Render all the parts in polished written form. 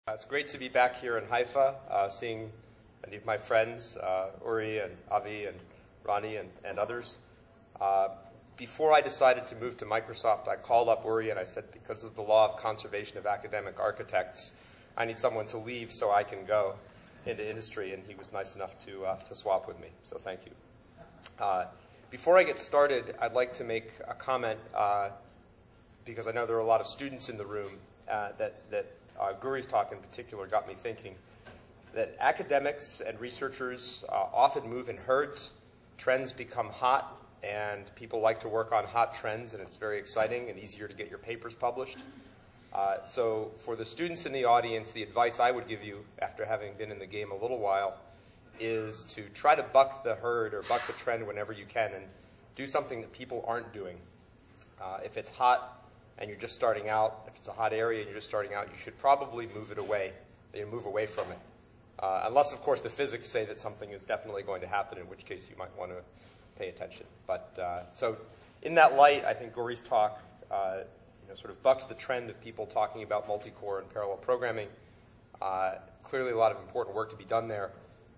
It's great to be back here in Haifa, seeing many of my friends, Uri and Avi and Ronnie and others. Before I decided to move to Microsoft, I called up Uri and I said, because of the law of conservation of academic architects, I need someone to leave so I can go into industry, and he was nice enough to swap with me, so thank you. Before I get started, I'd like to make a comment, because I know there are a lot of students in the room, that Guri's talk in particular got me thinking that academics and researchers often move in herds. Trends become hot, and people like to work on hot trends, and it's very exciting and easier to get your papers published. So for the students in the audience, the advice I would give you, after having been in the game a little while, is to try to buck the herd or buck the trend whenever you can and do something that people aren't doing. If it's hot and you're just starting out, if it's a hot area and you're just starting out, you should probably move it away. Move away from it. Unless, of course, the physics say that something is definitely going to happen, in which case you might want to pay attention. But so in that light, I think Guri's talk sort of bucked the trend of people talking about multicore and parallel programming. Clearly a lot of important work to be done there,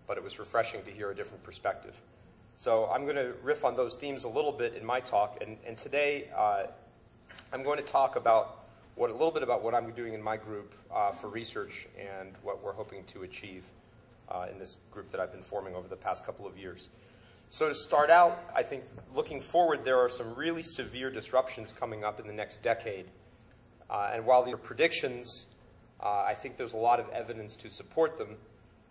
but it was refreshing to hear a different perspective. So I'm going to riff on those themes a little bit in my talk, and today I'm going to talk about a little bit about what I'm doing in my group for research and what we're hoping to achieve in this group that I've been forming over the past couple of years. So to start out, I think looking forward, there are some really severe disruptions coming up in the next decade. And while these are predictions, I think there's a lot of evidence to support them.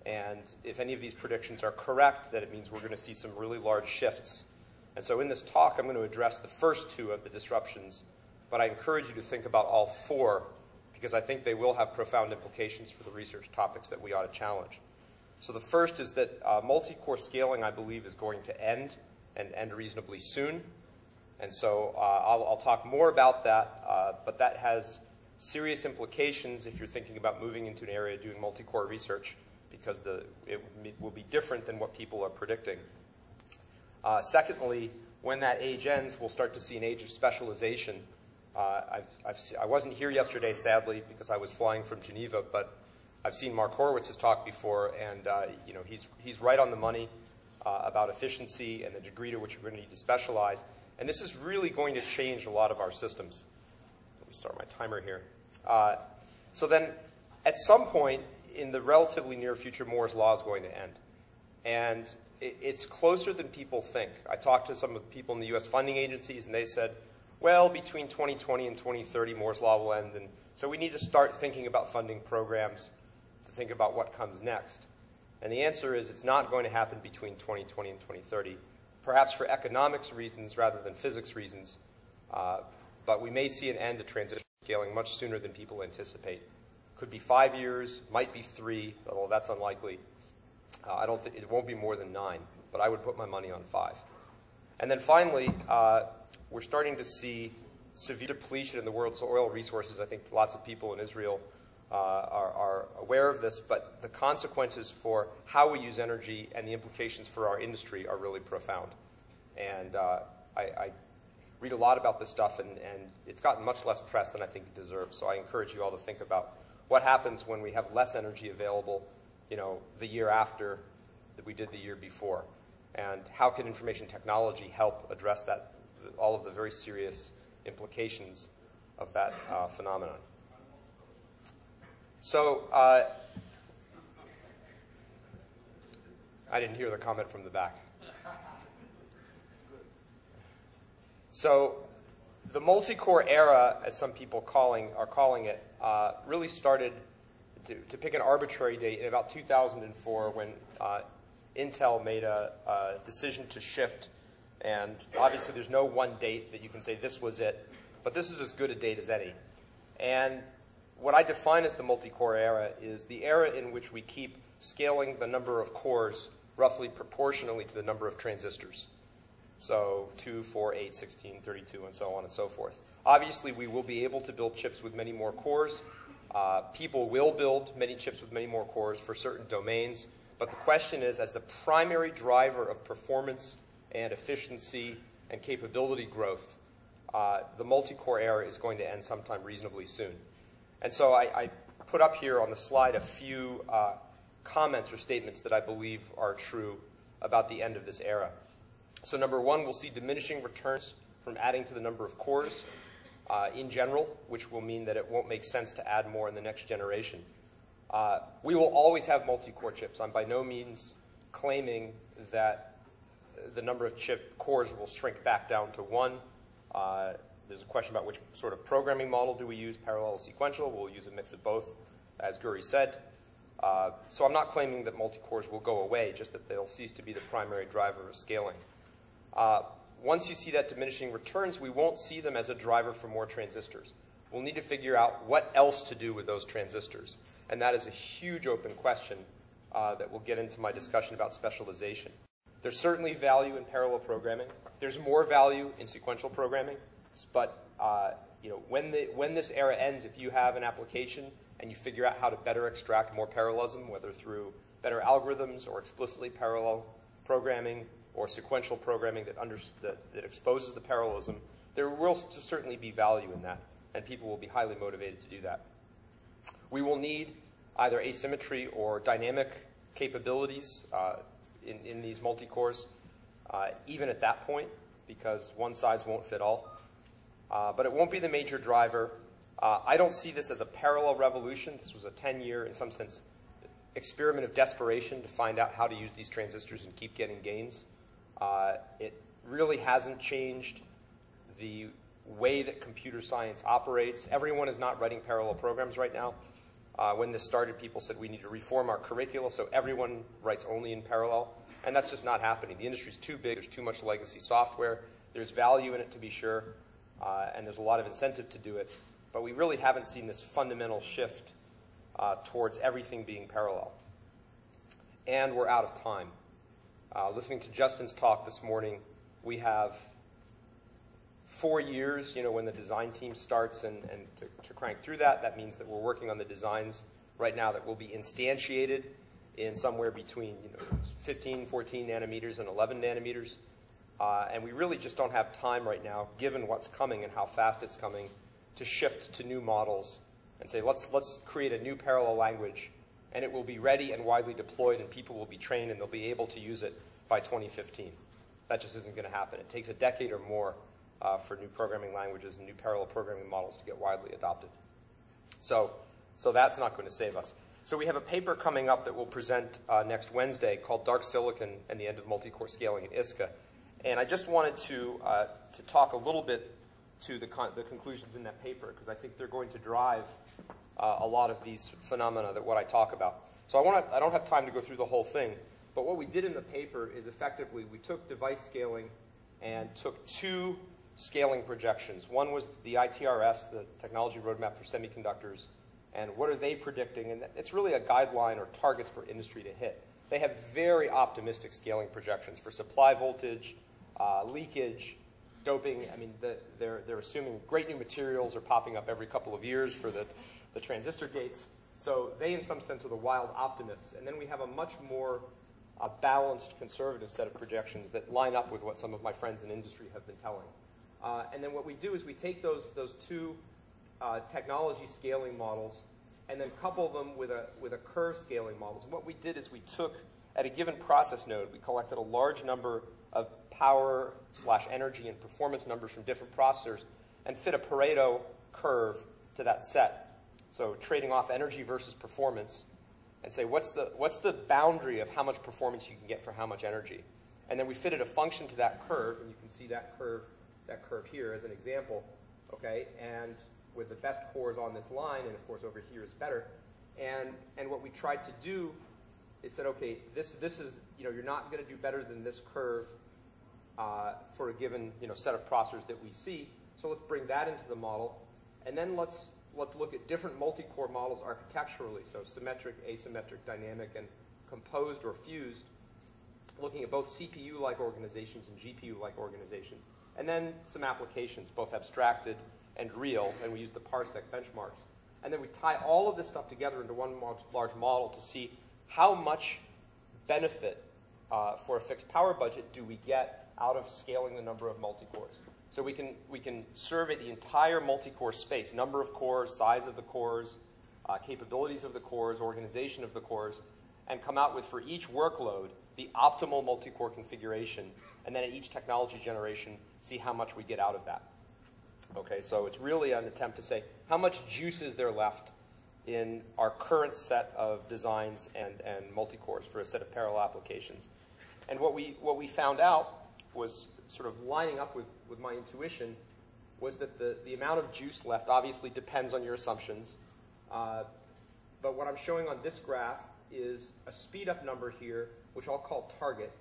And if any of these predictions are correct, then it means we're going to see some really large shifts. And so in this talk, I'm going to address the first two of the disruptions, but I encourage you to think about all four, because I think they will have profound implications for the research topics that we ought to challenge. So the first is that multi-core scaling, I believe, is going to end, and end reasonably soon. And so I'll talk more about that, but that has serious implications if you're thinking about moving into an area doing multi-core research, because it will be different than what people are predicting. Secondly, when that age ends, we'll start to see an age of specialization. I wasn't here yesterday, sadly, because I was flying from Geneva, but I've seen Mark Horowitz's talk before, and he's right on the money about efficiency and the degree to which you're going to need to specialize. And this is really going to change a lot of our systems. Let me start my timer here. So then, at some point in the relatively near future, Moore's law is going to end. And it's closer than people think. I talked to some of the people in the US funding agencies, and they said, well, between 2020 and 2030, Moore's law will end. And so we need to start thinking about funding programs to think about what comes next. And the answer is it's not going to happen between 2020 and 2030, perhaps for economics reasons rather than physics reasons. But we may see an end to transition scaling much sooner than people anticipate. Could be 5 years, might be 3, although that's unlikely. I don't think it won't be more than 9, but I would put my money on 5. And then finally, we're starting to see severe depletion in the world's oil resources. I think lots of people in Israel are aware of this, but the consequences for how we use energy and the implications for our industry are really profound. And I read a lot about this stuff, and it's gotten much less press than I think it deserves. So I encourage you all to think about what happens when we have less energy available, the year after that we did the year before, and how can information technology help address that, all of the very serious implications of that phenomenon. So I didn't hear the comment from the back. So the multi-core era, as some people are calling it, really started, to pick an arbitrary date, in about 2004 when Intel made a decision to shift. And obviously there's no one date that you can say this was it, but this is as good a date as any. And what I define as the multi-core era is the era in which we keep scaling the number of cores roughly proportionally to the number of transistors. So 2, 4, 8, 16, 32, and so on and so forth. Obviously, we will be able to build chips with many more cores. People will build many chips with many more cores for certain domains. But the question is, as the primary driver of performance and efficiency and capability growth, the multi-core era is going to end sometime reasonably soon. And so I put up here on the slide a few comments or statements that I believe are true about the end of this era. So number one, we'll see diminishing returns from adding to the number of cores in general, which will mean that it won't make sense to add more in the next generation. We will always have multi-core chips. I'm by no means claiming that the number of chip cores will shrink back down to one. There's a question about which sort of programming model do we use, parallel or sequential. We'll use a mix of both, as Guri said. So I'm not claiming that multi-cores will go away, just that they'll cease to be the primary driver of scaling. Once you see that diminishing returns, we won't see them as a driver for more transistors. We'll need to figure out what else to do with those transistors. And that is a huge open question that will get into my discussion about specialization. There's certainly value in parallel programming. There's more value in sequential programming. But when this era ends, if you have an application and you figure out how to better extract more parallelism, whether through better algorithms or explicitly parallel programming or sequential programming that exposes the parallelism, there will certainly be value in that, and people will be highly motivated to do that. We will need either asymmetry or dynamic capabilities in these multi-cores, even at that point, because one size won't fit all. But it won't be the major driver. I don't see this as a parallel revolution. This was a 10-year, in some sense, experiment of desperation to find out how to use these transistors and keep getting gains. It really hasn't changed the way that computer science operates. Everyone is not writing parallel programs right now. When this started, people said we need to reform our curricula so everyone writes only in parallel. And that's just not happening. The industry's too big. There's too much legacy software. There's value in it, to be sure. And there's a lot of incentive to do it. But we really haven't seen this fundamental shift towards everything being parallel. And we're out of time. Listening to Justin's talk this morning, we have 4 years, when the design team starts, and to crank through that. That means that we're working on the designs right now that will be instantiated in somewhere between 15, 14 nanometers and 11 nanometers. And we really just don't have time right now, given what's coming and how fast it's coming, to shift to new models and say, let's create a new parallel language, and it will be ready and widely deployed, and people will be trained, and they'll be able to use it by 2015. That just isn't going to happen. It takes a decade or more for new programming languages and new parallel programming models to get widely adopted. So that's not going to save us. So we have a paper coming up that we'll present next Wednesday called Dark Silicon and the End of Multi-Core Scaling at ISCA. And I just wanted to talk a little bit to the conclusions in that paper, because I think they're going to drive a lot of these phenomena that what I talk about. So I don't have time to go through the whole thing, but what we did in the paper is effectively we took device scaling and took two scaling projections. One was the ITRS, the Technology Roadmap for Semiconductors, and what are they predicting? And it's really a guideline or targets for industry to hit. They have very optimistic scaling projections for supply voltage, leakage, doping. I mean, they're assuming great new materials are popping up every couple of years for the transistor gates. So they, in some sense, are the wild optimists. And then we have a much more balanced, conservative set of projections that line up with what some of my friends in industry have been telling. And then what we do is we take those two technology scaling models and then couple them with a curve scaling models. And what we did is we took, at a given process node, we collected a large number of power/energy and performance numbers from different processors and fit a Pareto curve to that set. So trading off energy versus performance, and say what's the boundary of how much performance you can get for how much energy. And then we fitted a function to that curve, and you can see that curve here as an example, okay? And with the best cores on this line, and of course over here is better. And what we tried to do is said, okay, this is, you're not going to do better than this curve for a given set of processors that we see. So let's bring that into the model, and then let's look at different multi-core models architecturally, so symmetric, asymmetric, dynamic, and composed or fused, looking at both CPU-like organizations and GPU-like organizations, and then some applications, both abstracted and real, and we use the parsec benchmarks. And then we tie all of this stuff together into one large model to see how much benefit for a fixed power budget do we get out of scaling the number of multi-cores. So we can survey the entire multi-core space, number of cores, size of the cores, capabilities of the cores, organization of the cores, and come out with, for each workload, the optimal multi-core configuration, and then at each technology generation, see how much we get out of that. Okay, so it's really an attempt to say, how much juice is there left in our current set of designs and multi-cores for a set of parallel applications? And what we found out was sort of lining up with my intuition was that the amount of juice left obviously depends on your assumptions. But what I'm showing on this graph is a speed-up number here, which I'll call target.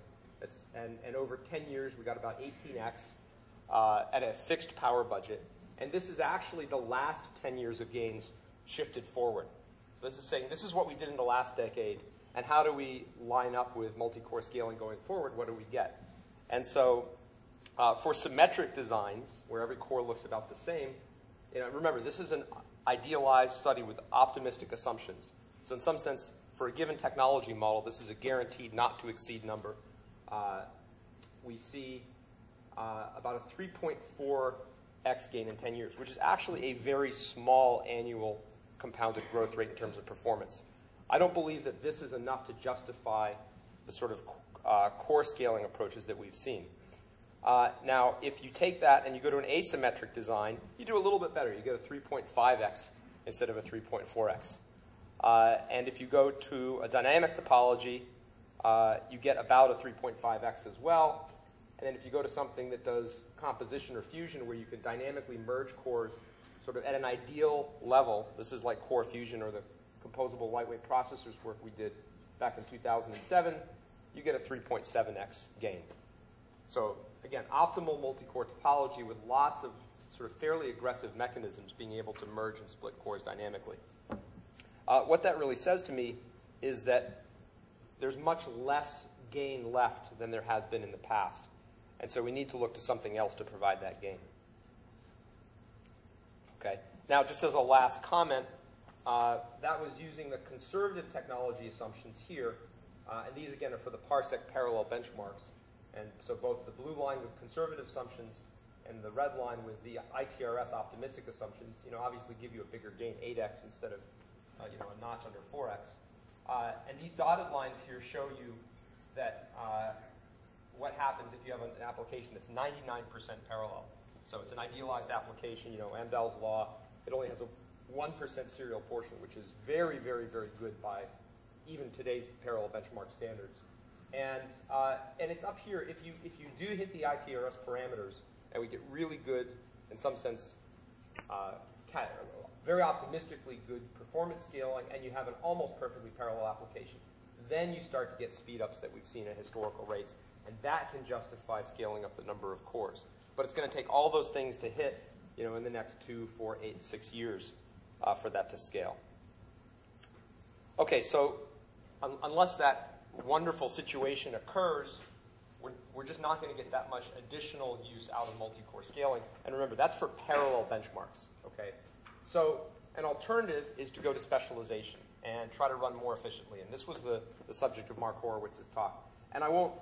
And over 10 years, we got about 18x at a fixed power budget. And this is actually the last 10 years of gains shifted forward. So this is saying this is what we did in the last decade, and how do we line up with multi-core scaling going forward? What do we get? And so for symmetric designs, where every core looks about the same, remember, this is an idealized study with optimistic assumptions. So in some sense, for a given technology model, this is a guaranteed not to exceed number. We see about a 3.4x gain in 10 years, which is actually a very small annual compounded growth rate in terms of performance. I don't believe that this is enough to justify the sort of core scaling approaches that we've seen. Now, if you take that and you go to an asymmetric design, you do a little bit better. You get a 3.5x instead of a 3.4x. And if you go to a dynamic topology, you get about a 3.5x as well. And then if you go to something that does composition or fusion, where you can dynamically merge cores sort of at an ideal level, this is like core fusion or the composable lightweight processors work we did back in 2007, you get a 3.7x gain. So again, optimal multi-core topology with lots of sort of fairly aggressive mechanisms being able to merge and split cores dynamically. What that really says to me is that there's much less gain left than there has been in the past. And so we need to look to something else to provide that gain. Okay. Now, just as a last comment, that was using the conservative technology assumptions here. And these, again, are for the parsec parallel benchmarks. And so both the blue line with conservative assumptions and the red line with the ITRS optimistic assumptions, obviously give you a bigger gain, 8x instead of a notch under 4x. And these dotted lines here show you that what happens if you have an application that's 99% parallel. So it's an idealized application, Amdahl's law. It only has a 1% serial portion, which is very, very, very good by even today's parallel benchmark standards. And it's up here. If you do hit the ITRS parameters, and we get really good, in some sense, very optimistically good performance scaling, and you have an almost perfectly parallel application, then you start to get speed-ups that we've seen at historical rates, and that can justify scaling up the number of cores. But it's going to take all those things to hit, in the next 2, 4, 8, 6 years for that to scale. Okay, so unless that wonderful situation occurs, we're just not going to get that much additional use out of multi-core scaling. And remember, that's for parallel benchmarks. Okay, so an alternative is to go to specialization and try to run more efficiently. And this was the subject of Mark Horowitz's talk. And I won't,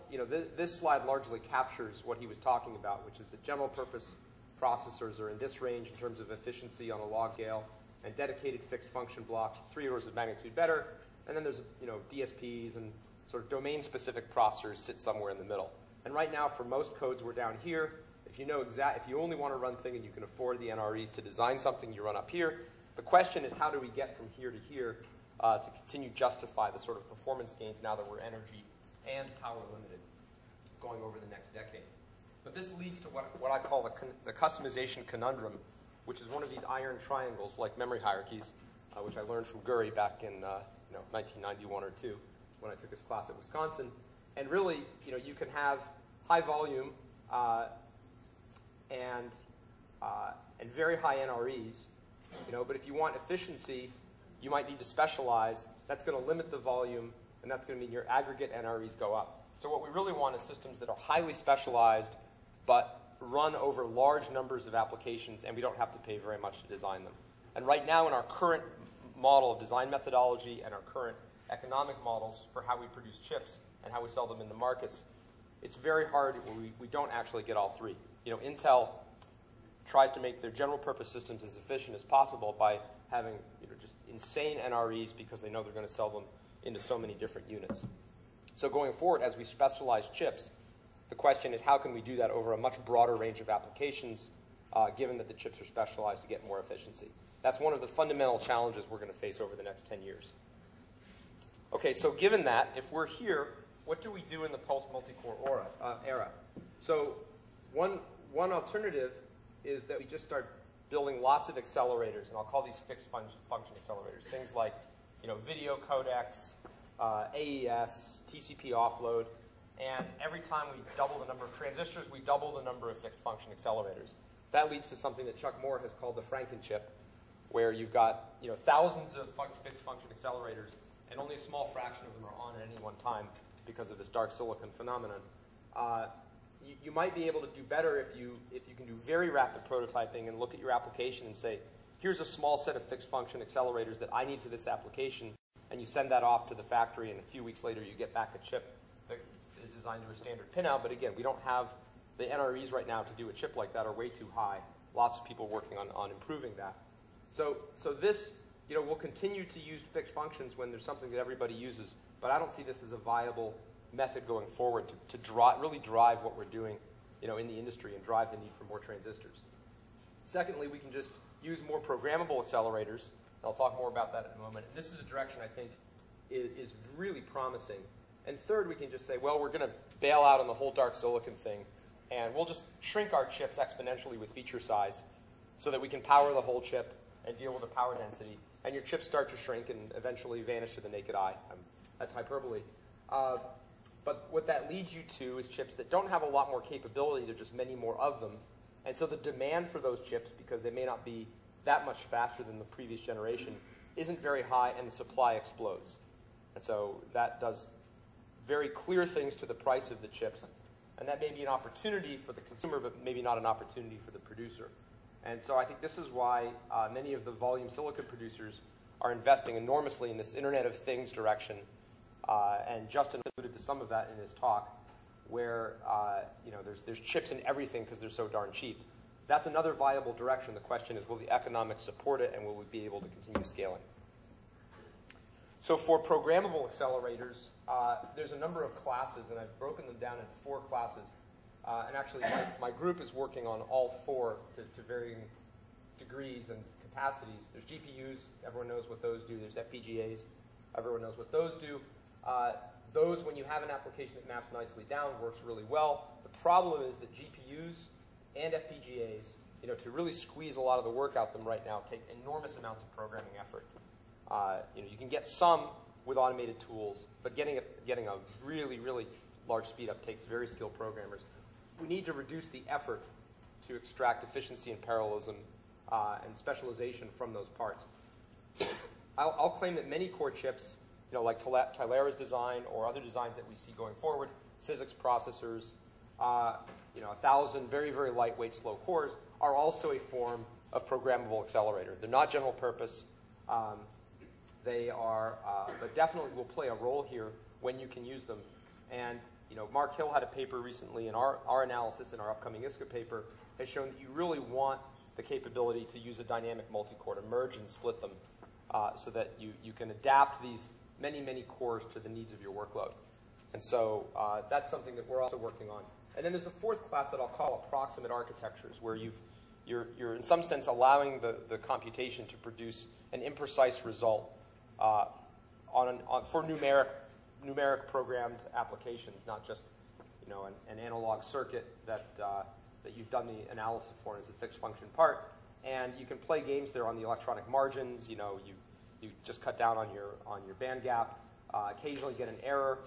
this slide largely captures what he was talking about, which is that general purpose processors are in this range in terms of efficiency on a log scale, and dedicated fixed function blocks 3 orders of magnitude better. And then there's, DSPs and sort of domain-specific processors sit somewhere in the middle. And right now, for most codes, we're down here. If you only want to run thing and you can afford the NREs to design something, you run up here. The question is, how do we get from here to here to continue justify the sort of performance gains now that we're energy and power limited going over the next decade? But this leads to what I call the customization conundrum, which is one of these iron triangles like memory hierarchies, which I learned from Gurry back in 1991 or 2 when I took his class at Wisconsin. And really, you can have high volume and very high NREs, but if you want efficiency, you might need to specialize. That's going to limit the volume, and that's going to mean your aggregate NREs go up. So what we really want is systems that are highly specialized, but run over large numbers of applications, and we don't have to pay very much to design them. And right now, in our current model of design methodology and our current economic models for how we produce chips and how we sell them in the markets, it's very hard. We don't actually get all three. Intel tries to make their general purpose systems as efficient as possible by having just insane NREs because they know they're going to sell them into so many different units. So going forward, as we specialize chips, the question is how can we do that over a much broader range of applications, given that the chips are specialized to get more efficiency? That's one of the fundamental challenges we're going to face over the next 10 years. Okay, so given that, if we're here, what do we do in the post-multicore era? So one alternative is that we just start building lots of accelerators, and I'll call these fixed function accelerators. Things like, video codecs, AES, TCP offload, and every time we double the number of transistors, we double the number of fixed function accelerators. That leads to something that Chuck Moore has called the Frankenchip, where you've got thousands of fixed function accelerators, and only a small fraction of them are on at any one time because of this dark silicon phenomenon. You might be able to do better if you can do very rapid prototyping and look at your application and say, here's a small set of fixed function accelerators that I need for this application, and you send that off to the factory, and a few weeks later you get back a chip that is designed to a standard pinout. But again, we don't have the NREs right now to do a chip like that are way too high. Lots of people working on improving that. So this, we'll continue to use fixed functions when there's something that everybody uses, but I don't see this as a viable method going forward to really drive what we're doing in the industry and drive the need for more transistors. Secondly, we can just use more programmable accelerators. I'll talk more about that in a moment. And this is a direction I think is really promising. And third, we can just say, well, we're going to bail out on the whole dark silicon thing, and we'll just shrink our chips exponentially with feature size so that we can power the whole chip and deal with the power density. And your chips start to shrink and eventually vanish to the naked eye. That's hyperbole. But what that leads you to is chips that don't have a lot more capability. There are just many more of them. And so the demand for those chips, because they may not be that much faster than the previous generation, isn't very high, and the supply explodes. And so that does very clear things to the price of the chips. And that may be an opportunity for the consumer, but maybe not an opportunity for the producer. And so I think this is why many of the volume silicon producers are investing enormously in this Internet of Things direction. And Justin alluded to some of that in his talk, where there's chips in everything because they're so darn cheap. That's another viable direction. The question is, will the economics support it, and will we be able to continue scaling? So for programmable accelerators, there's a number of classes, and I've broken them down into 4 classes. And actually, my group is working on all 4 to varying degrees and capacities. There's GPUs. Everyone knows what those do. There's FPGAs. Everyone knows what those do. Those, when you have an application that maps nicely down, works really well. The problem is that GPUs and FPGAs, to really squeeze a lot of the work out them right now, take enormous amounts of programming effort. You can get some with automated tools, but getting a really, really large speed up takes very skilled programmers. We need to reduce the effort to extract efficiency and parallelism and specialization from those parts. I'll claim that many core chips, like Tylera's design or other designs that we see going forward, physics processors, 1,000 very, very lightweight slow cores, are also a form of programmable accelerator. They're not general purpose. They are, but definitely will play a role here when you can use them. And Mark Hill had a paper recently, and our analysis in our upcoming ISCA paper has shown that you really want the capability to use a dynamic multicore, to merge and split them, so that you can adapt these many, many cores to the needs of your workload. And so that's something that we're also working on. And then there's a 4th class that I'll call approximate architectures, where you're in some sense allowing the computation to produce an imprecise result for numeric programmed applications, not just an analog circuit that you've done the analysis for as a fixed function part. And you can play games there on the electronic margins. You just cut down on your band gap. Occasionally get an error.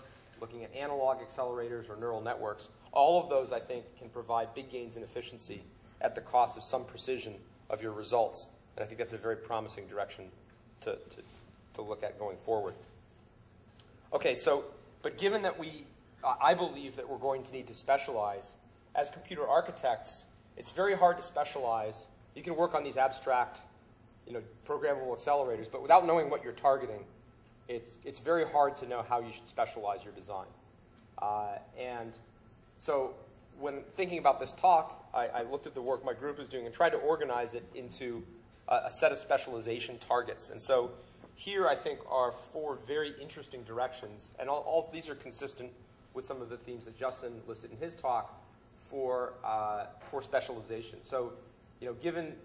Looking at analog accelerators or neural networks, all of those I think can provide big gains in efficiency at the cost of some precision of your results. And I think that's a very promising direction to look at going forward. Okay, but given that I believe that we're going to need to specialize, as computer architects, it's very hard to specialize. You can work on these abstract, programmable accelerators, but without knowing what you're targeting, it's very hard to know how you should specialize your design. And so when thinking about this talk, I looked at the work my group is doing and tried to organize it into a set of specialization targets. And so here, I think, are 4 very interesting directions. And all these are consistent with some of the themes that Justin listed in his talk for specialization. So, given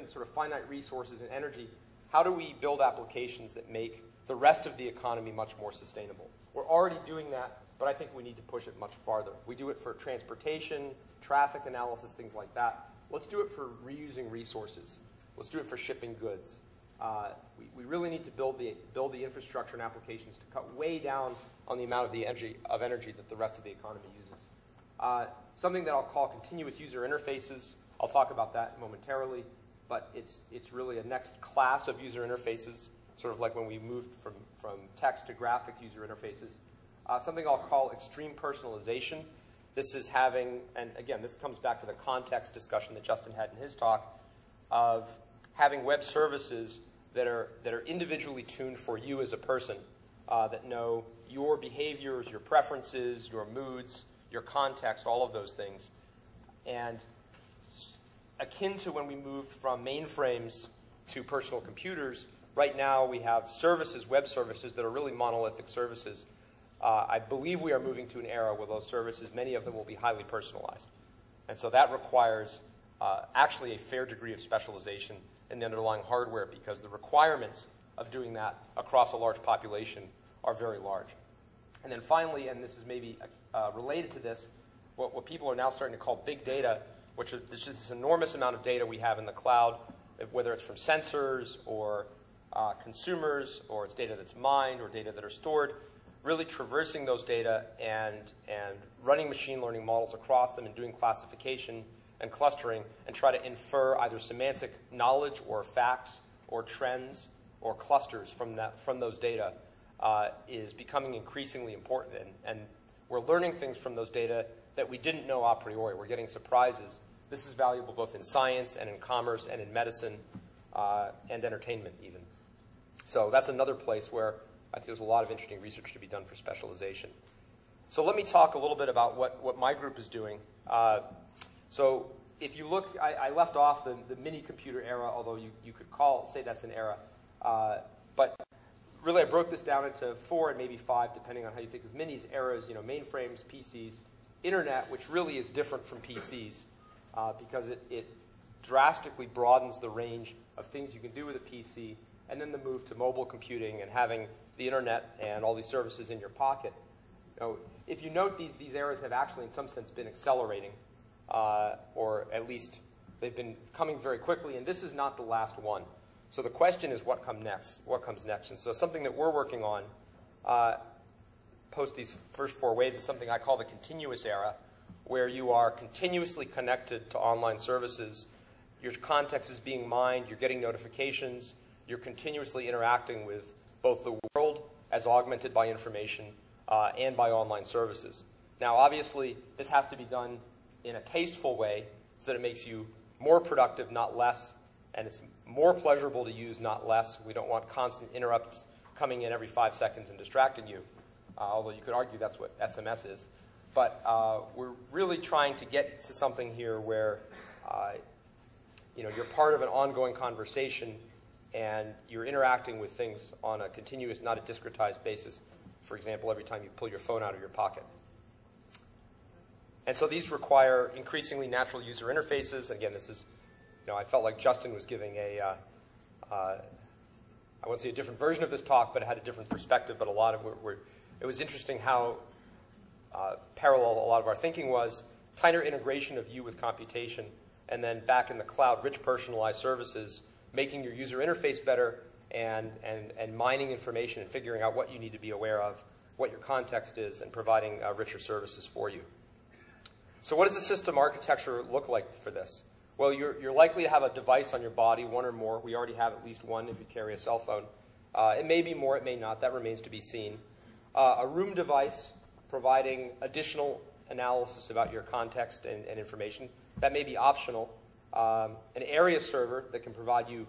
sort of finite resources and energy, how do we build applications that make the rest of the economy much more sustainable? We're already doing that, but I think we need to push it much farther. We do it for transportation, traffic analysis, things like that. Let's do it for reusing resources. Let's do it for shipping goods. We really need to build the infrastructure and applications to cut way down on the amount of energy that the rest of the economy uses. Something that I'll call continuous user interfaces. I'll talk about that momentarily, but it's really a next class of user interfaces, sort of like when we moved from text to graphic user interfaces. Something I'll call extreme personalization. This is having, and again, this comes back to the context discussion that Justin had in his talk, of having web services that are individually tuned for you as a person, that know your behaviors, your preferences, your moods, your context, all of those things. And akin to when we moved from mainframes to personal computers, right now we have services, web services, that are really monolithic services. I believe we are moving to an era where those services, many of them will be highly personalized. And so that requires actually a fair degree of specialization in the underlying hardware, because the requirements of doing that across a large population are very large. And then finally, and this is maybe related to this, what people are now starting to call big data, which is this enormous amount of data we have in the cloud, whether it's from sensors or consumers, or it's data that's mined or data that are stored, really traversing those data and running machine learning models across them and doing classification and clustering and try to infer either semantic knowledge or facts or trends or clusters from those data is becoming increasingly important. And we're learning things from those data that we didn't know a priori. We're getting surprises. This is valuable both in science and in commerce and in medicine and entertainment even. So that's another place where I think there's a lot of interesting research to be done for specialization. So let me talk a little bit about what my group is doing. So if you look, I left off the mini computer era, although you could say that's an era. But really I broke this down into 4 and maybe 5, depending on how you think of minis, eras, mainframes, PCs, internet, which really is different from PCs because it drastically broadens the range of things you can do with a PC, and then the move to mobile computing and having the internet and all these services in your pocket. If you note, these eras have actually in some sense been accelerating, or at least they've been coming very quickly, and this is not the last one. So the question is what comes next? And so something that we're working on post these first 4 waves is something I call the continuous era, where you are continuously connected to online services. Your context is being mined, you're getting notifications, you're continuously interacting with both the world as augmented by information and by online services. Now, obviously, this has to be done in a tasteful way so that it makes you more productive, not less, and it's more pleasurable to use, not less. We don't want constant interrupts coming in every 5 seconds and distracting you, although you could argue that's what SMS is. But we're really trying to get to something here where you're part of an ongoing conversation and you're interacting with things on a continuous, not a discretized basis. For example, every time you pull your phone out of your pocket. And so these require increasingly natural user interfaces. Again, this is, I felt like Justin was giving I won't say a different version of this talk, but it had a different perspective. But a lot of it was interesting how parallel a lot of our thinking was. Tighter integration of you with computation, and then back in the cloud, rich personalized services, making your user interface better and mining information and figuring out what you need to be aware of, what your context is, and providing richer services for you. So what does the system architecture look like for this? Well, you're likely to have a device on your body, 1 or more. We already have at least 1 if you carry a cell phone. It may be more, it may not. That remains to be seen. A room device providing additional analysis about your context and information. That may be optional. An area server that can provide you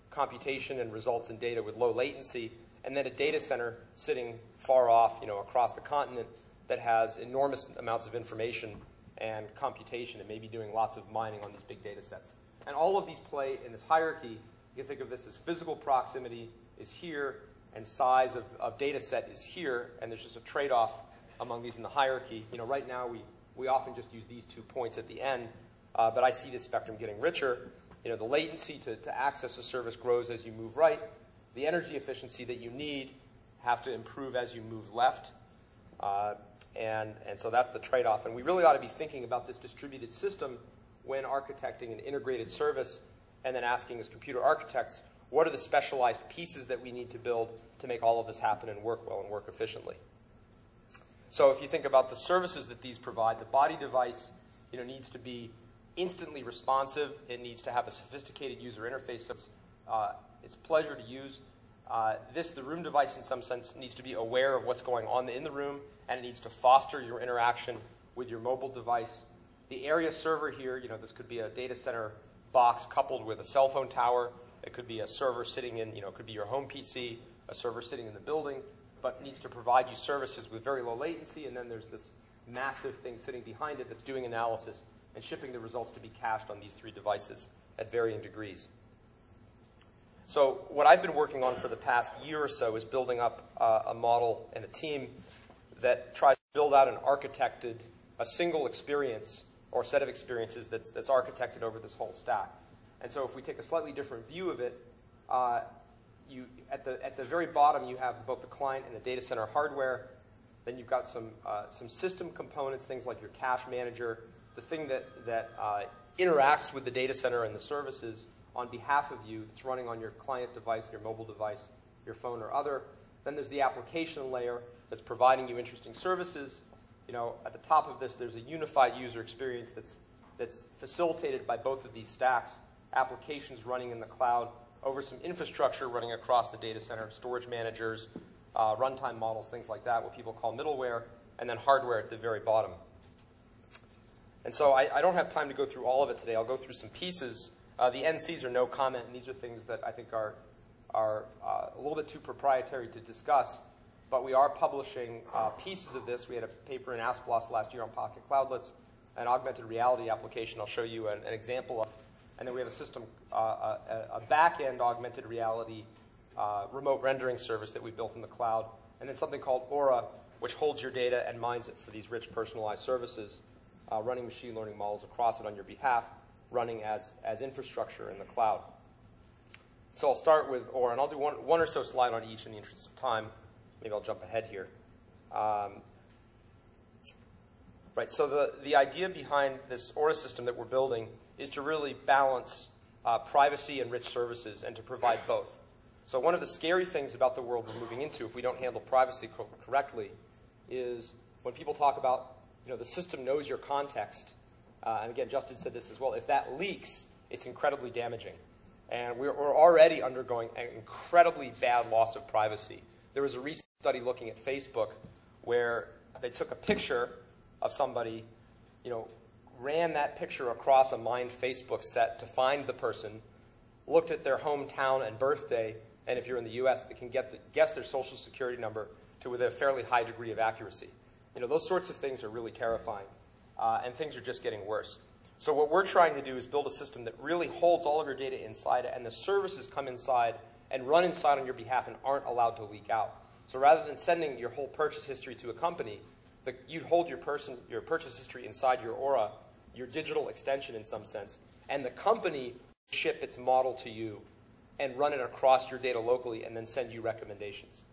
computation and results and data with low latency, and then a data center sitting far off, across the continent that has enormous amounts of information and computation and maybe doing lots of mining on these big data sets. And all of these play in this hierarchy You can think of this as physical proximity is here, and size of data set is here, and there's just a trade-off among these in the hierarchy. You know, right now we often just use these 2 points at the end, but I see this spectrum getting richer. You know, the latency to access a service grows as you move right. The energy efficiency that you need has to improve as you move left. And so that's the trade-off. And we really ought to be thinking about this distributed system when architecting an integrated service, and then asking as computer architects, what are the specialized pieces that we need to build to make all of this happen and work well and work efficiently? So if you think about the services that these provide, the body device, you know, needs to be instantly responsive. It needs to have a sophisticated user interface. It's pleasure to use. The room device, in some sense, needs to be aware of what's going on in the room, and it needs to foster your interaction with your mobile device. The area server here, you know, this could be a data center box coupled with a cell phone tower. It could be a server sitting in, you know, it could be your home PC, a server sitting in the building, but needs to provide you services with very low latency, and then there's this massive thing sitting behind it that's doing analysis and shipping the results to be cached on these 3 devices at varying degrees. So what I've been working on for the past year or so is building up a model and a team that tries to build out a single experience or set of experiences that's architected over this whole stack. And so if we take a slightly different view of it, at the very bottom you have both the client and the data center hardware. Then you've got some system components, things like your cache manager, the thing that interacts with the data center and the services on behalf of you that's running on your client device, your mobile device, your phone or other. Then there's the application layer that's providing you interesting services. You know, at the top of this, there's a unified user experience that's facilitated by both of these stacks, applications running in the cloud over some infrastructure running across the data center, storage managers, runtime models, things like that, what people call middleware, and then hardware at the very bottom. And so I don't have time to go through all of it today. I'll go through some pieces. The NCs are no comment, and these are things that I think are a little bit too proprietary to discuss. But we are publishing pieces of this. We had a paper in ASPLOS last year on Pocket Cloudlets, an augmented reality application I'll show you an example of. And then we have a system, a back-end augmented reality remote rendering service that we built in the cloud. And then something called Aura, which holds your data and mines it for these rich personalized services, running machine learning models across it on your behalf, running as infrastructure in the cloud. So I'll start with Aura, and I'll do one or so slide on each in the interest of time. Maybe I'll jump ahead here. Right, so the idea behind this Aura system that we're building is to really balance privacy and rich services and to provide both. So one of the scary things about the world we're moving into, if we don't handle privacy correctly, is when people talk about, you know, the system knows your context. And again, Justin said this as well. If that leaks, it's incredibly damaging. And we're already undergoing an incredibly bad loss of privacy. There was a recent study looking at Facebook where they took a picture of somebody, you know, ran that picture across a mined Facebook set to find the person, looked at their hometown and birthday, and if you're in the US, they can guess their social security number with a fairly high degree of accuracy. You know, those sorts of things are really terrifying, and things are just getting worse. So what we're trying to do is build a system that really holds all of your data inside it, and the services come inside and run inside on your behalf and aren't allowed to leak out. So rather than sending your whole purchase history to a company, you'd hold your purchase history inside your Aura, your digital extension in some sense, and the company will ship its model to you and run it across your data locally and then send you recommendations.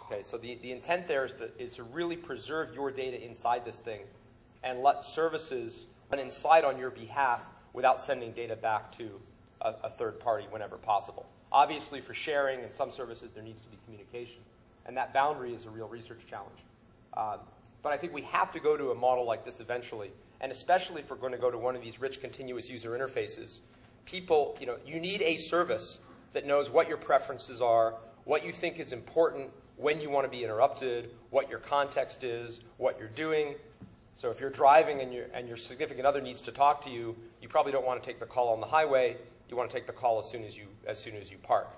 Okay, so the intent there is to really preserve your data inside this thing and let services run inside on your behalf without sending data back to a third party whenever possible. Obviously, for sharing and some services, there needs to be communication. And that boundary is a real research challenge. But I think we have to go to a model like this eventually. And especially if we're going to go to one of these rich continuous user interfaces, people, you know, you need a service that knows what your preferences are, what you think is important, when you want to be interrupted, what your context is, what you're doing. So if you're driving and your significant other needs to talk to you, you probably don't want to take the call on the highway. You want to take the call as soon as you park.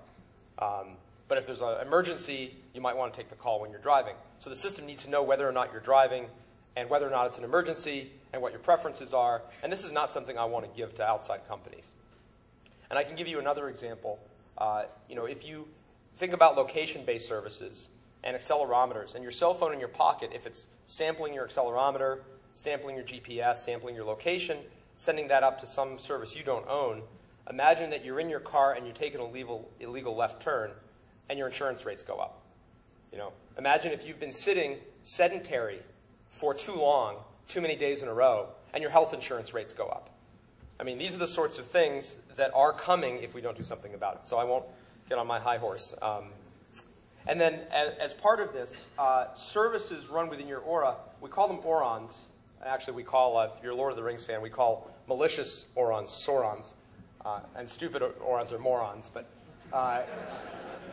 But if there's an emergency, you might want to take the call when you're driving. So the system needs to know whether or not you're driving and whether or not it's an emergency and what your preferences are. And this is not something I want to give to outside companies. And I can give you another example. If you think about location-based services and accelerometers, and your cell phone in your pocket, if it's sampling your accelerometer, sampling your GPS, sampling your location, sending that up to some service you don't own, imagine that you're in your car and you take an illegal left turn and your insurance rates go up. Imagine if you've been sitting sedentary for too long, too many days in a row, and your health insurance rates go up. I mean, these are the sorts of things that are coming if we don't do something about it. So I won't get on my high horse. And then as part of this, services run within your aura. We call them orons. Actually, we call, if you're a Lord of the Rings fan, we call malicious orons saurons. And stupid orons are morons. But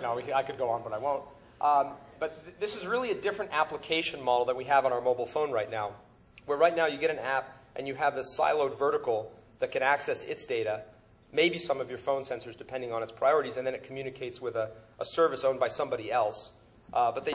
no, I could go on, but I won't. But this is really a different application model that we have on our mobile phone right now, where right now you get an app and you have this siloed vertical that can access its data, maybe some of your phone sensors depending on its priorities, and then it communicates with a service owned by somebody else. But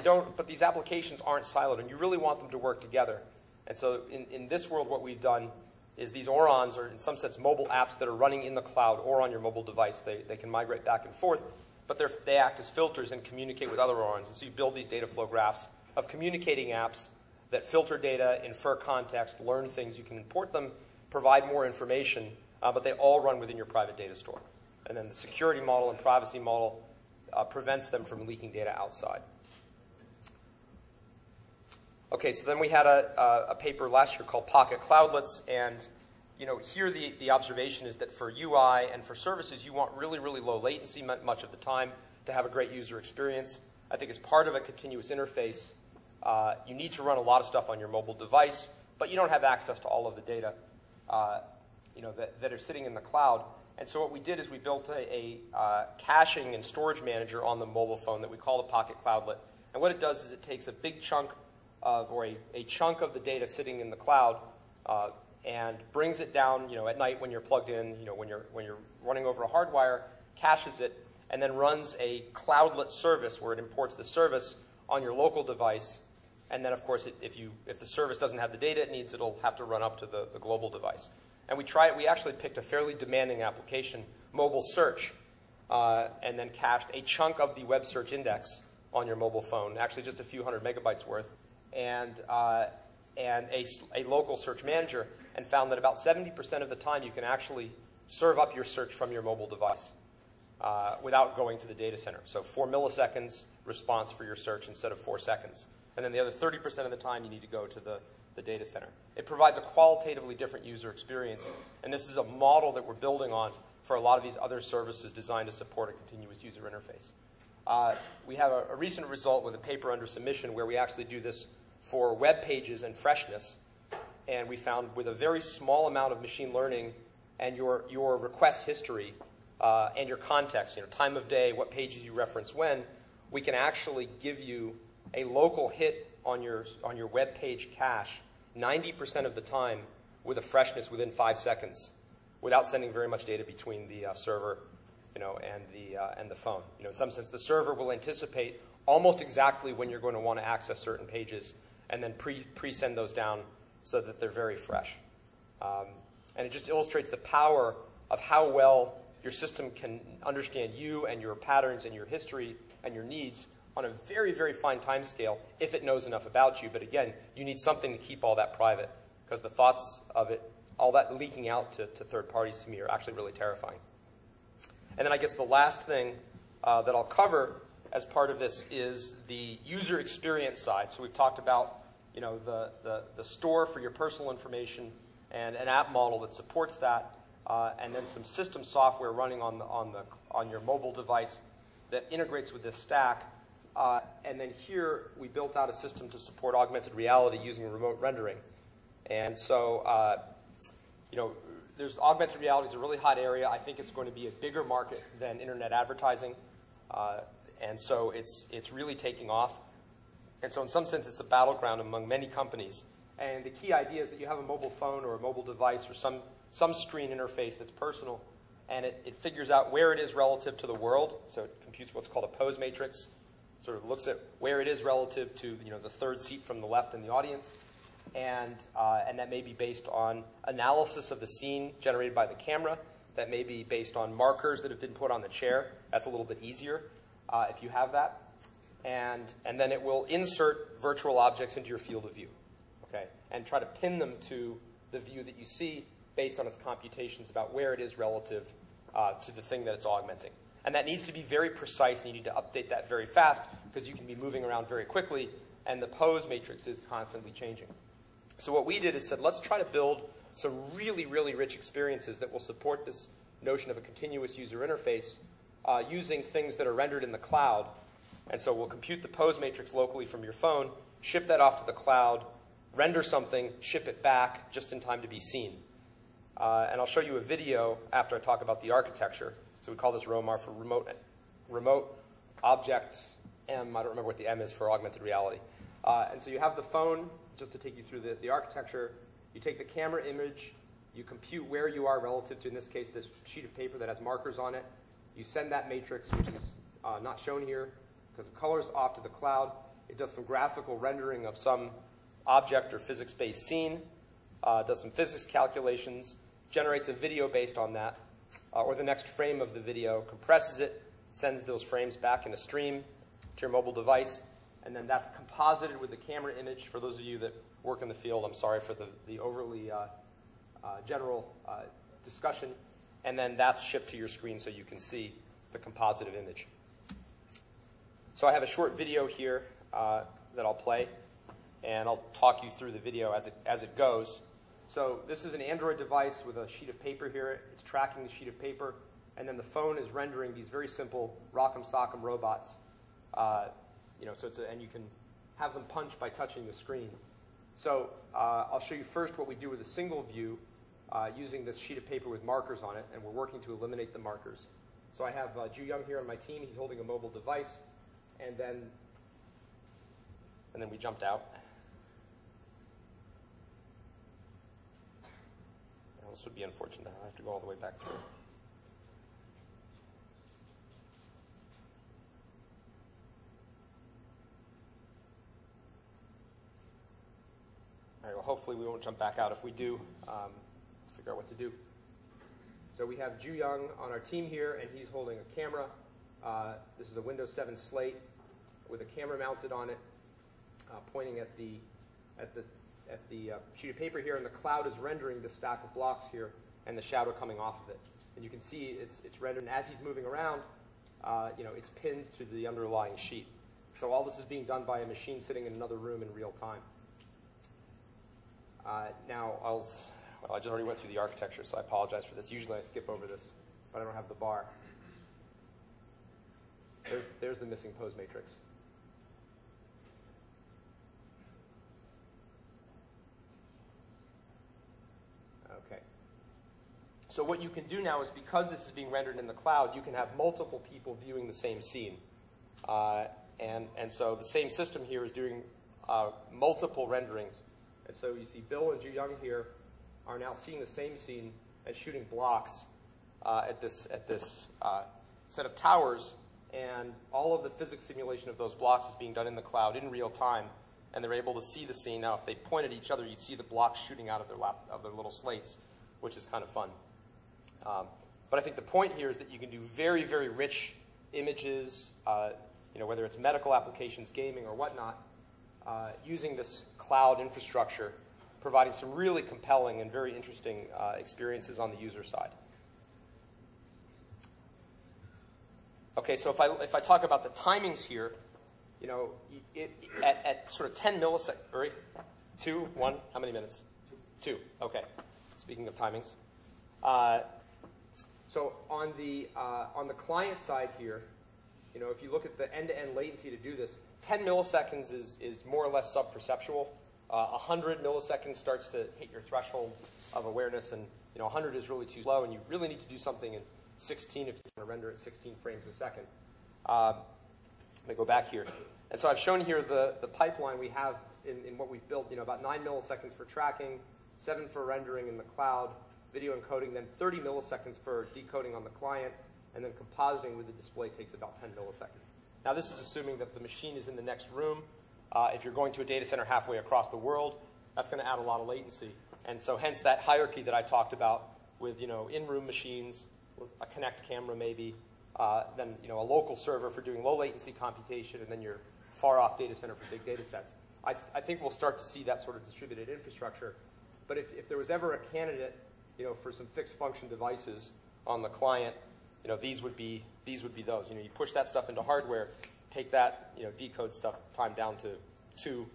these applications aren't siloed, and you really want them to work together. And so in this world, what we've done is these orons are, in some sense, mobile apps that are running in the cloud or on your mobile device. They can migrate back and forth, but they act as filters and communicate with other orons. And so you build these data flow graphs of communicating apps that filter data, infer context, learn things. You can import them, provide more information, but they all run within your private data store. And then the security model and privacy model prevents them from leaking data outside. Okay, so then we had a paper last year called Pocket Cloudlets, and here the observation is that for UI and for services, you want really, really low latency much of the time to have a great user experience. I think as part of a continuous interface, you need to run a lot of stuff on your mobile device, but you don't have access to all of the data that are sitting in the cloud. And so what we did is we built a caching and storage manager on the mobile phone that we call a Pocket Cloudlet. And what it does is it takes a big chunk of, or a chunk of the data sitting in the cloud and brings it down, at night when you're plugged in, when you're running over a hardwire, caches it, and then runs a cloudlet service where it imports the service on your local device. And then, of course, if the service doesn't have the data it needs, it'll have to run up to the global device. And we actually picked a fairly demanding application, mobile search, and then cached a chunk of the web search index on your mobile phone, actually just a few hundred megabytes worth, and a local search manager, and found that about 70% of the time you can actually serve up your search from your mobile device without going to the data center. So 4 milliseconds response for your search instead of 4 seconds. And then the other 30% of the time you need to go to the data center. It provides a qualitatively different user experience, and this is a model that we're building on for a lot of these other services designed to support a continuous user interface. We have a recent result with a paper under submission where we actually do this for web pages and freshness, and we found with a very small amount of machine learning and your request history and your context, time of day, what pages you reference when, we can actually give you a local hit on your web page cache 90% of the time with a freshness within 5 seconds without sending very much data between the server and the phone. In some sense, the server will anticipate almost exactly when you're going to want to access certain pages and then pre-send those down so that they're very fresh. And it just illustrates the power of how well your system can understand you and your patterns and your history and your needs on a very, very fine time scale if it knows enough about you. But again, you need something to keep all that private because the thoughts of it, all that leaking out to third parties to me are actually really terrifying. And then I guess the last thing that I'll cover as part of this is the user experience side. So we've talked about the store for your personal information and an app model that supports that, and then some system software running on your mobile device that integrates with this stack. And then here we built out a system to support augmented reality using remote rendering. And so there's augmented reality is a really hot area. I think it's going to be a bigger market than internet advertising. And so it's really taking off. And so in some sense, it's a battleground among many companies. And the key idea is that you have a mobile phone or a mobile device or some screen interface that's personal, and it figures out where it is relative to the world. So it computes what's called a pose matrix, sort of looks at where it is relative to the third seat from the left in the audience. And that may be based on analysis of the scene generated by the camera. that may be based on markers that have been put on the chair. That's a little bit easier if you have that. And then it will insert virtual objects into your field of view, okay, and try to pin them to the view that you see based on its computations about where it is relative to the thing that it's augmenting. And that needs to be very precise, and you need to update that very fast because you can be moving around very quickly, and the pose matrix is constantly changing. So what we did is said, let's try to build some really, really rich experiences that will support this notion of a continuous user interface using things that are rendered in the cloud. And so we'll compute the pose matrix locally from your phone, ship that off to the cloud, render something, ship it back just in time to be seen. And I'll show you a video after I talk about the architecture. So we call this ROMAR for remote object M. I don't remember what the M is for augmented reality. And so you have the phone, just to take you through the architecture. You take the camera image. You compute where you are relative to, in this case, this sheet of paper that has markers on it. You send that matrix, which is not shown here because of colors, off to the cloud. It does some graphical rendering of some object or physics-based scene, does some physics calculations, generates a video based on that, or the next frame of the video, compresses it, sends those frames back in a stream to your mobile device, and then that's composited with the camera image. For those of you that work in the field, I'm sorry for the overly general discussion, and then that's shipped to your screen so you can see the compositive image. So I have a short video here that I'll play, and I'll talk you through the video as it goes. So this is an Android device with a sheet of paper here. It's tracking the sheet of paper, and then the phone is rendering these very simple rock'em sock'em robots. So and you can have them punch by touching the screen. So I'll show you first what we do with a single view using this sheet of paper with markers on it, and we're working to eliminate the markers. So I have Ju Young here on my team. He's holding a mobile device, and then we jumped out. Now, this would be unfortunate. I have to go all the way back through. All right, well, hopefully we won't jump back out. If we do, figure out what to do. So we have Ju Young on our team here, and he's holding a camera. This is a Windows 7 slate with a camera mounted on it, pointing at the sheet of paper here, and the cloud is rendering the stack of blocks here and the shadow coming off of it. And you can see it's rendered, and as he's moving around, it's pinned to the underlying sheet. So all this is being done by a machine sitting in another room in real time. Now, I just already went through the architecture, so I apologize for this. Usually I skip over this, but I don't have the bar. There's the missing pose matrix. Okay. So what you can do now is, because this is being rendered in the cloud, you can have multiple people viewing the same scene. And so the same system here is doing multiple renderings. And so you see Bill and Ju Young here are now seeing the same scene and shooting blocks at this set of towers, and all of the physics simulation of those blocks is being done in the cloud in real time, and they're able to see the scene. Now, if they point at each other, you'd see the blocks shooting out of their little slates, which is kind of fun. But I think the point here is that you can do very, very rich images, whether it's medical applications, gaming, or whatnot, using this cloud infrastructure, providing some really compelling and very interesting experiences on the user side. Okay, so if I talk about the timings here, at sort of 10 milliseconds, right? 2, 1, how many minutes? 2, okay. Speaking of timings. So on the client side here, if you look at the end-to-end latency to do this, 10 milliseconds is more or less sub-perceptual. 100 milliseconds starts to hit your threshold of awareness, and 100 is really too slow, and you really need to do something in 16 if you want to render at 16 frames a second. Let me go back here. And so I've shown here the pipeline we have in what we've built, about 9 milliseconds for tracking, 7 for rendering in the cloud, video encoding, then 30 milliseconds for decoding on the client, and then compositing with the display takes about 10 milliseconds. Now, this is assuming that the machine is in the next room. If you're going to a data center halfway across the world, that's going to add a lot of latency. And so hence that hierarchy that I talked about with in-room machines, a Connect camera maybe, then a local server for doing low latency computation, and then your far-off data center for big data sets. I think we'll start to see that sort of distributed infrastructure. But if there was ever a candidate for some fixed function devices on the client, these would be those. You push that stuff into hardware, take that decode stuff time down to 2,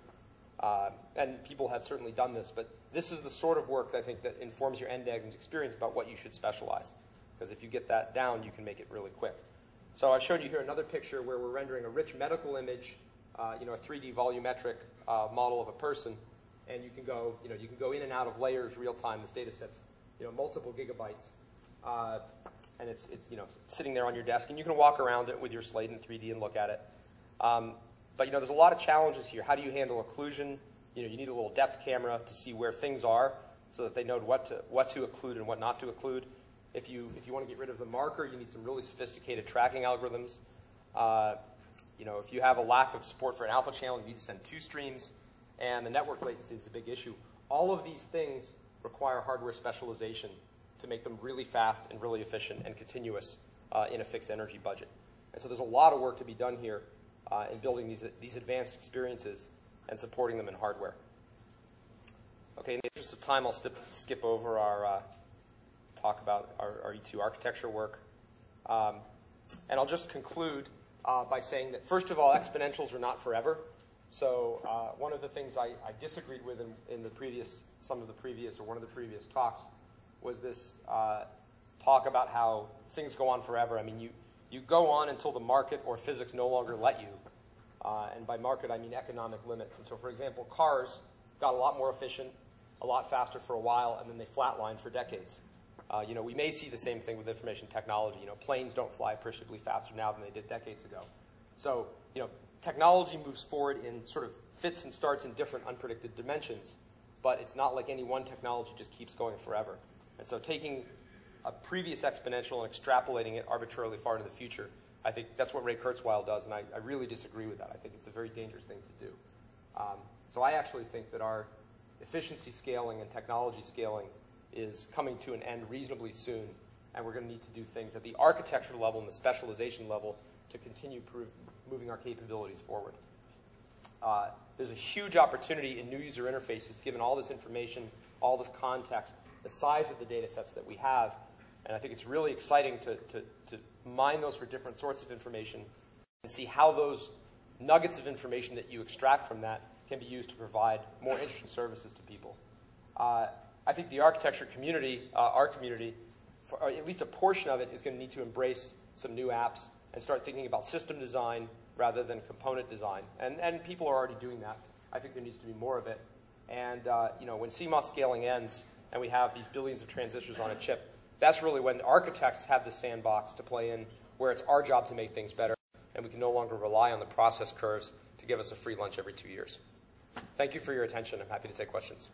and people have certainly done this. But this is the sort of work I think that informs your end-to-end experience about what you should specialize. Because if you get that down, you can make it really quick. So I've showed you here another picture where we're rendering a rich medical image, a 3D volumetric model of a person, and you can go in and out of layers real time. This data set's multiple gigabytes, and it's sitting there on your desk, and you can walk around it with your slate in 3D and look at it. But there's a lot of challenges here. How do you handle occlusion? You need a little depth camera to see where things are, so that they know what to occlude and what not to occlude. If you want to get rid of the marker, you need some really sophisticated tracking algorithms. If you have a lack of support for an alpha channel, you need to send 2 streams, and the network latency is a big issue. All of these things require hardware specialization to make them really fast and really efficient and continuous in a fixed energy budget. And so there's a lot of work to be done here in building these advanced experiences and supporting them in hardware. Okay, in the interest of time, I'll skip over our talk about our E2 architecture work. And I'll just conclude by saying that, first of all, exponentials are not forever. So one of the things I disagreed with in the previous, one of the previous talks was this talk about how things go on forever. I mean, you go on until the market or physics no longer let you. And by market, I mean economic limits. And so, for example, cars got a lot more efficient, a lot faster for a while, and then they flatlined for decades. We may see the same thing with information technology. Planes don't fly appreciably faster now than they did decades ago. So, technology moves forward in sort of fits and starts in different unpredicted dimensions, but it's not like any one technology just keeps going forever. And so taking a previous exponential and extrapolating it arbitrarily far into the future, I think that's what Ray Kurzweil does, and I really disagree with that. I think it's a very dangerous thing to do. So I actually think that our efficiency scaling and technology scaling is coming to an end reasonably soon, and we're going to need to do things at the architecture level and the specialization level to continue moving our capabilities forward. There's a huge opportunity in new user interfaces, given all this information, all this context, the size of the data sets that we have, and I think it's really exciting to mine those for different sorts of information and see how those nuggets of information that you extract from that can be used to provide more interesting services to people. I think the architecture community, our community, or at least a portion of it, is going to need to embrace some new apps and start thinking about system design rather than component design. And people are already doing that. I think there needs to be more of it. And when CMOS scaling ends and we have these billions of transistors on a chip, that's really when architects have the sandbox to play in, where it's our job to make things better, and we can no longer rely on the process curves to give us a free lunch every 2 years. Thank you for your attention. I'm happy to take questions.